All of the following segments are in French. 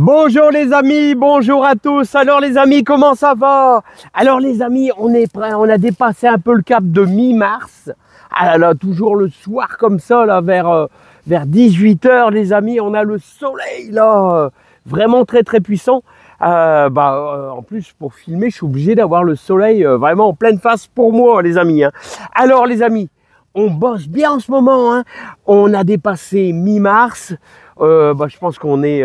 Bonjour les amis, bonjour à tous. Alors les amis, comment ça va? Alors les amis, on est prêt, on a dépassé un peu le cap de mi-mars. Ah là, toujours le soir comme ça, là, vers 18 h les amis, on a le soleil là, vraiment très très puissant. En plus, pour filmer, je suis obligé d'avoir le soleil vraiment en pleine face pour moi, les amis. Alors les amis, on bosse bien en ce moment. On a dépassé mi-mars. Je pense qu'on est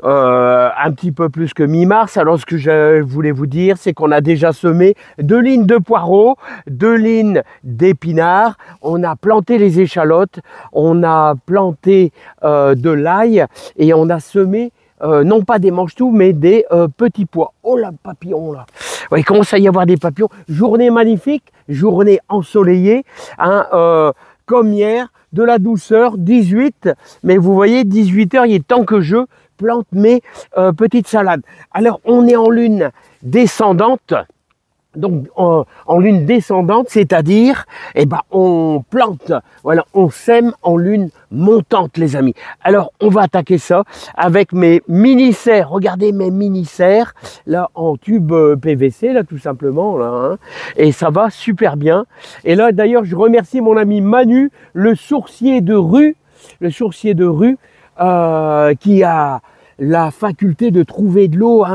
un petit peu plus que mi-mars. Alors ce que je voulais vous dire, c'est qu'on a déjà semé 2 lignes de poireaux, 2 lignes d'épinards, on a planté les échalotes, on a planté de l'ail et on a semé non pas des mange-tout, mais des petits pois. Oh là, papillon là. Ouais, il commence à y avoir des papillons. Journée magnifique, journée ensoleillée, comme hier, de la douceur, 18. Mais vous voyez, 18 h, il est temps que je plante mes petites salades. Alors, on est en lune descendante. Donc en lune descendante, c'est-à-dire, on plante, voilà, on sème en lune montante, les amis. Alors on va attaquer ça avec mes mini-serres. Regardez mes mini-serres là en tube PVC là tout simplement là, et ça va super bien. Et là d'ailleurs je remercie mon ami Manu, le sourcier de rue, qui a la faculté de trouver de l'eau,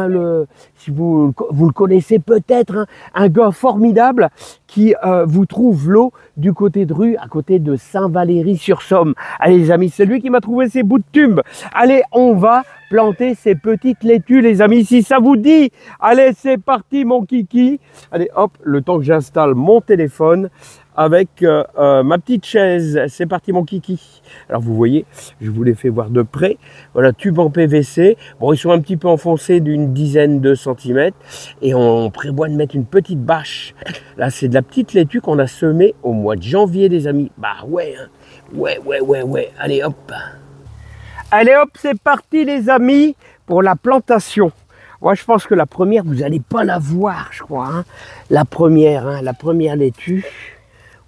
si vous le connaissez peut-être, un gars formidable qui vous trouve l'eau du côté de Rue, à côté de Saint-Valery-sur-Somme. Allez les amis, c'est lui qui m'a trouvé ces bouts de tubes. Allez, on va planter ces petites laitues les amis, si ça vous dit. Allez, c'est parti mon kiki. Allez hop, le temps que j'installe mon téléphone avec ma petite chaise. C'est parti mon kiki. Alors vous voyez, je vous l'ai fait voir de près. Voilà, tube en PVC. Bon, ils sont un petit peu enfoncés d'une dizaine de centimètres. Et on prévoit de mettre une petite bâche. Là, c'est de la petite laitue qu'on a semée au mois de janvier, les amis. Bah ouais, ouais. Allez hop. Allez hop, c'est parti les amis pour la plantation. Moi, je pense que la première, vous n'allez pas la voir, je crois. La première laitue.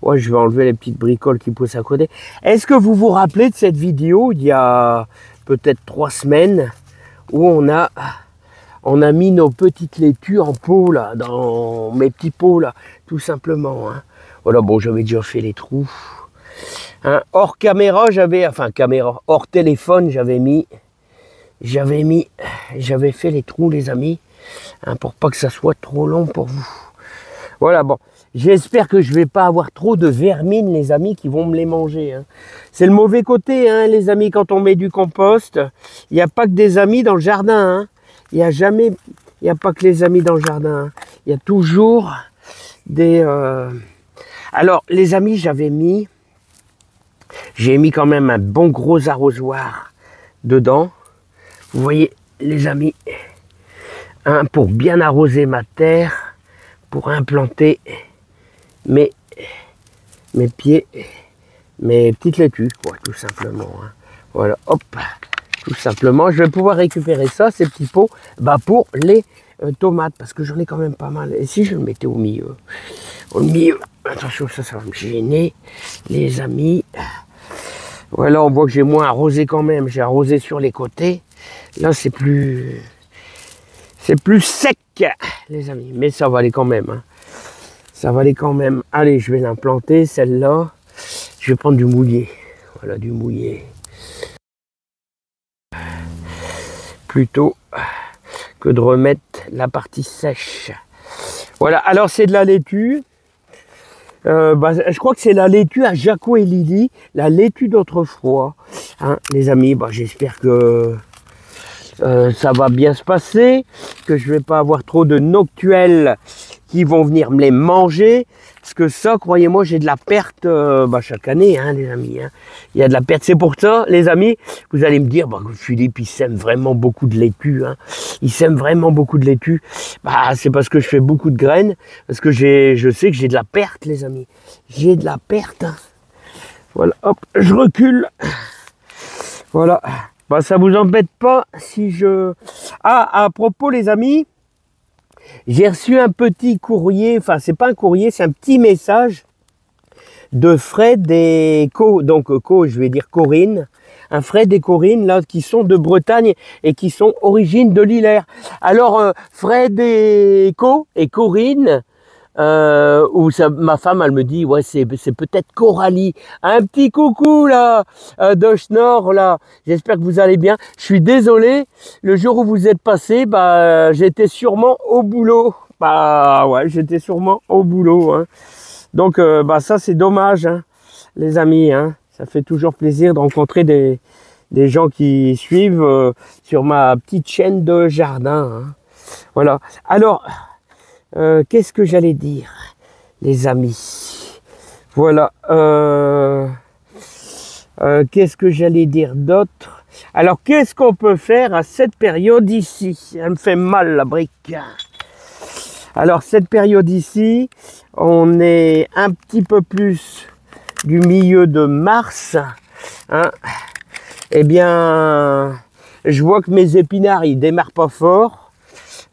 Ouais, je vais enlever les petites bricoles qui poussent à côté. Est-ce que vous vous rappelez de cette vidéo il y a peut-être 3 semaines où on a mis nos petites laitues en pot là, dans mes petits pots là, tout simplement. Voilà, bon, j'avais déjà fait les trous. Hors caméra, hors téléphone, j'avais fait les trous les amis, pour pas que ça soit trop long pour vous. Voilà, bon. J'espère que je ne vais pas avoir trop de vermines, les amis, qui vont me les manger. C'est le mauvais côté, les amis, quand on met du compost. Il n'y a pas que des amis dans le jardin. Il n'y a pas que les amis dans le jardin. Il y a toujours des... Alors, les amis, j'ai mis quand même un bon gros arrosoir dedans. Vous voyez, les amis, pour bien arroser ma terre, pour implanter mes petites laitues, quoi, tout simplement. Voilà, hop, tout simplement. Je vais pouvoir récupérer ça, ces petits pots, pour les tomates, parce que j'en ai quand même pas mal. Et si je le mettais au milieu, attention, ça va me gêner, les amis. Voilà, on voit que j'ai moins arrosé quand même. J'ai arrosé sur les côtés. Là, c'est plus sec, les amis. Mais ça va aller quand même. Ça va aller quand même. Allez, je vais l'implanter, celle-là. Je vais prendre du mouillé. Voilà, du mouillé. Plutôt que de remettre la partie sèche. Voilà, alors c'est de la laitue. Je crois que c'est la laitue à Jaco et Lily. La laitue d'autrefois. Les amis, j'espère que ça va bien se passer. Que je vais pas avoir trop de noctuels qui vont venir me les manger, parce que ça, croyez-moi, j'ai de la perte chaque année, les amis. Il y a de la perte. C'est pour ça, les amis, vous allez me dire, Philippe, il sème vraiment beaucoup de laitue. Il sème vraiment beaucoup de laitue. C'est parce que je fais beaucoup de graines, parce que je sais que j'ai de la perte, les amis. J'ai de la perte. Voilà, hop, je recule. Voilà. Ça vous embête pas si je... à propos, les amis, j'ai reçu un petit courrier, c'est pas un courrier, c'est un petit message de Fred et Co, donc Co, je vais dire Corinne, un Fred et Corinne là qui sont de Bretagne et qui sont origines de l'Isère. Alors Fred et Corinne, ma femme elle me dit ouais c'est peut-être Coralie. Un petit coucou là de Schnorr là. J'espère que vous allez bien. Je suis désolé. Le jour où vous êtes passé, bah j'étais sûrement au boulot. Bah ouais, j'étais sûrement au boulot. Hein. Donc bah ça c'est dommage, hein, les amis. Hein. Ça fait toujours plaisir de rencontrer des gens qui suivent sur ma petite chaîne de jardin. Hein. Voilà. Alors, qu'est-ce que j'allais dire, les amis? Voilà. Qu'est-ce que j'allais dire d'autre? Alors, qu'est-ce qu'on peut faire à cette période ici? Elle me fait mal, la brique. Alors, cette période ici, on est un petit peu plus du milieu de mars. Hein. Eh bien, je vois que mes épinards, ils démarrent pas fort.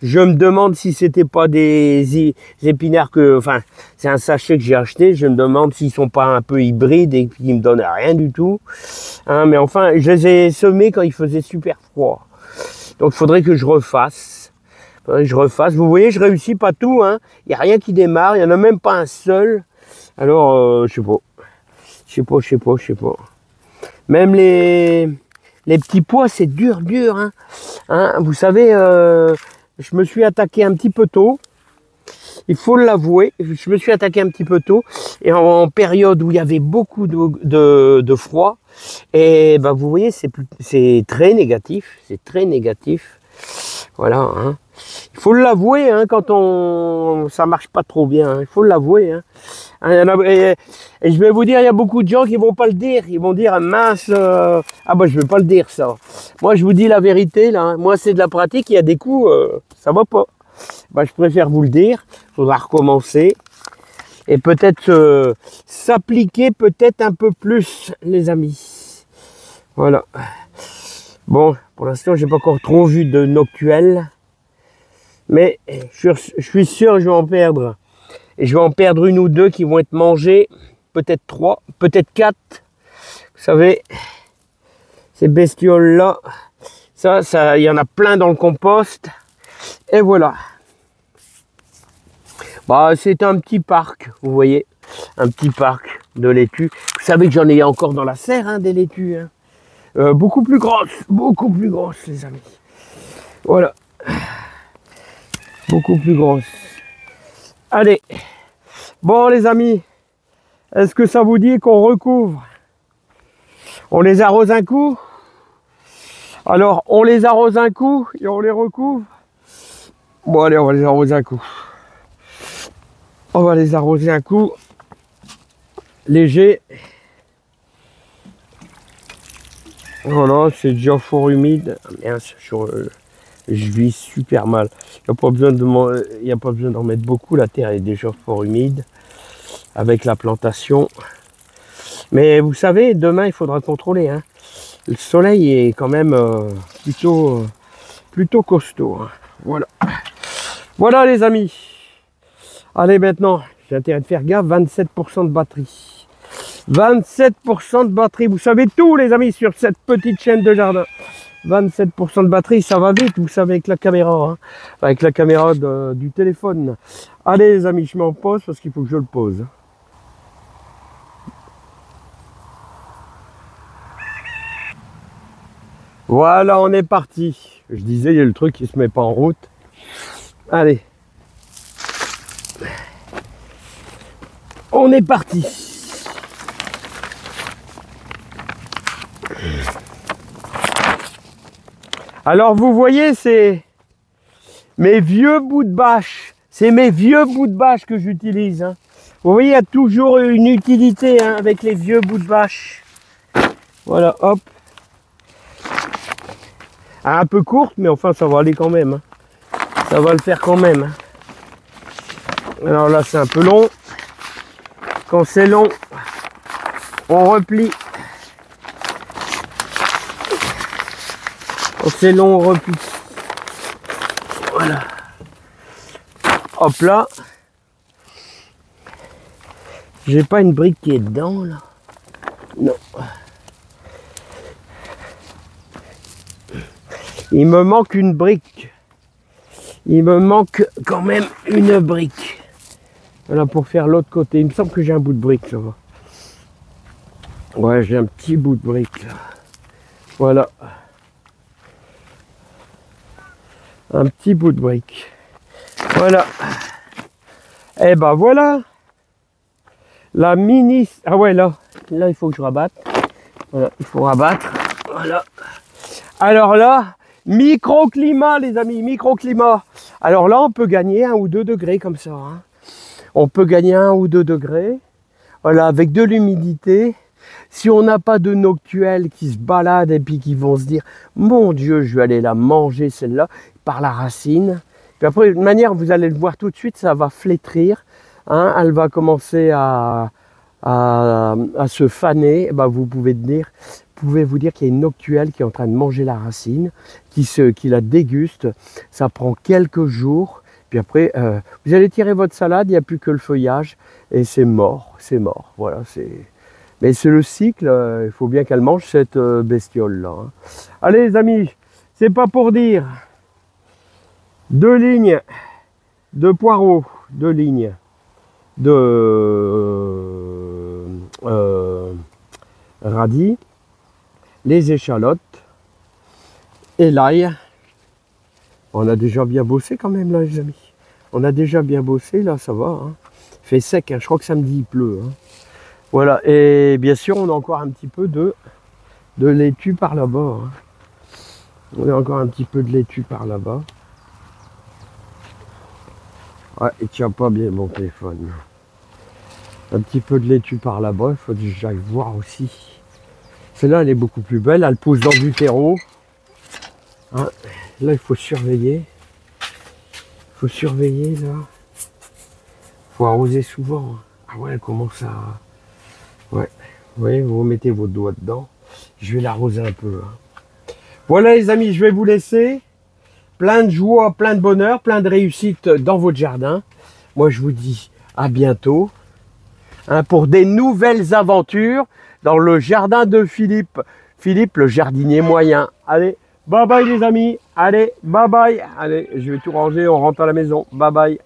Je me demande si c'était pas des épinards que... Enfin, c'est un sachet que j'ai acheté. Je me demande s'ils sont pas un peu hybrides et qu'ils me donnent rien du tout. Hein, mais enfin, je les ai semés quand il faisait super froid. Donc, il faudrait que je refasse. Vous voyez, je réussis pas tout. Hein. Il n'y a rien qui démarre. Il n'y en a même pas un seul. Alors, je sais pas. Même les petits pois, c'est dur. Hein. Vous savez, je me suis attaqué un petit peu tôt. Il faut l'avouer. Je me suis attaqué un petit peu tôt. Et en période où il y avait beaucoup de froid. Et ben, vous voyez, c'est très négatif. C'est très négatif. Voilà. Hein. Il faut l'avouer, hein, quand ça marche pas trop bien, hein, il faut l'avouer. Hein. Et je vais vous dire, il y a beaucoup de gens qui vont pas le dire. Ils vont dire, mince, ah bah je vais pas le dire ça. Moi je vous dis la vérité, là, hein. Moi c'est de la pratique, il y a des coups, ça va pas. Bah, je préfère vous le dire, il faudra recommencer. Et peut-être s'appliquer peut-être un peu plus, les amis. Voilà. Bon, pour l'instant, j'ai pas encore trop vu de noctuels. Mais je suis sûr que je vais en perdre. Et je vais en perdre une ou deux qui vont être mangées. Peut-être 3, peut-être 4. Vous savez, ces bestioles-là, il y en a plein dans le compost. Et voilà. Bah, c'est un petit parc, vous voyez. Un petit parc de laitues. Vous savez que j'en ai encore dans la serre, hein, des laitues. Hein. Beaucoup plus grosses, les amis. Voilà. Beaucoup plus grosse. Allez. Bon, les amis. Est-ce que ça vous dit qu'on recouvre? On les arrose un coup? Alors, on les arrose un coup et on les recouvre? Bon, allez, on va les arroser un coup. On va les arroser un coup. Léger. Voilà, c'est déjà fort humide. Merde, je vis super mal. Il n'y a pas besoin d'en mettre beaucoup. La terre est déjà fort humide avec la plantation. Mais vous savez, demain, il faudra contrôler. Hein. Le soleil est quand même plutôt costaud. Hein. Voilà. Voilà, les amis. Allez, maintenant, j'ai intérêt de faire gaffe. 27% de batterie. 27% de batterie. Vous savez tout, les amis, sur cette petite chaîne de jardin. 27% de batterie, ça va vite, vous savez, avec la caméra, hein, avec la caméra du téléphone. Allez, les amis, je mets en pause parce qu'il faut que je le pose. Voilà, on est parti. Je disais, il y a le truc qui se met pas en route. Allez. On est parti. Alors vous voyez, c'est mes vieux bouts de bâche. C'est mes vieux bouts de bâche que j'utilise. Hein. Vous voyez, il y a toujours une utilité, hein, avec les vieux bouts de bâche. Voilà, hop. Un peu courte, mais enfin ça va aller quand même. Hein. Ça va le faire quand même. Hein. Alors là, c'est un peu long. Quand c'est long, on replie. Quand c'est long, on replie. Voilà. Hop là. J'ai pas une brique qui est dedans là. Non. Il me manque une brique. Il me manque quand même une brique. Voilà, pour faire l'autre côté. Il me semble que j'ai un bout de brique, ça va. Ouais, j'ai un petit bout de brique, là. Voilà. Un petit bout de brique. Voilà. Et ben voilà. La mini... Ah ouais, là il faut que je rabatte. Voilà, il faut rabattre. Voilà. Alors là, microclimat, les amis, microclimat. Alors là, on peut gagner 1 ou 2 degrés comme ça. Hein. On peut gagner 1 ou 2 degrés. Voilà, avec de l'humidité. Si on n'a pas de noctuels qui se baladent et puis qui vont se dire « Mon Dieu, je vais aller la manger celle-là » par la racine. Puis après, de manière, vous allez le voir tout de suite, ça va flétrir. Hein, elle va commencer à se faner. Ben, vous pouvez vous dire qu'il y a une noctuelle qui est en train de manger la racine, qui la déguste. Ça prend quelques jours. Puis après, vous allez tirer votre salade, il n'y a plus que le feuillage. Et c'est mort, c'est mort. Voilà, mais c'est le cycle, il faut bien qu'elle mange cette bestiole-là. Hein. Allez les amis, c'est pas pour dire. 2 lignes de poireaux, 2 lignes de radis, les échalotes et l'ail. On a déjà bien bossé quand même là les amis. On a déjà bien bossé là, ça va. Hein. Il fait sec, hein. Je crois que samedi il pleut. Hein. Voilà, et bien sûr on a encore un petit peu de laitue par là-bas. Hein. On a encore un petit peu de laitue par là-bas. Ouais, il tient pas bien mon téléphone. Un petit peu de laitue par là-bas, il faut que j'aille voir aussi. Celle-là, elle est beaucoup plus belle, elle pousse dans du terreau. Hein, là, il faut surveiller. Il faut surveiller, là. Il faut arroser souvent. Ah ouais, elle commence à... Ouais, vous voyez, vous mettez vos doigts dedans. Je vais l'arroser un peu. Hein. Voilà les amis, je vais vous laisser. Plein de joie, plein de bonheur, plein de réussite dans votre jardin. Moi, je vous dis à bientôt hein, pour des nouvelles aventures dans le jardin de Philippe. Philippe, le jardinier moyen. Allez, bye bye les amis. Allez, bye bye. Allez, je vais tout ranger, on rentre à la maison. Bye bye.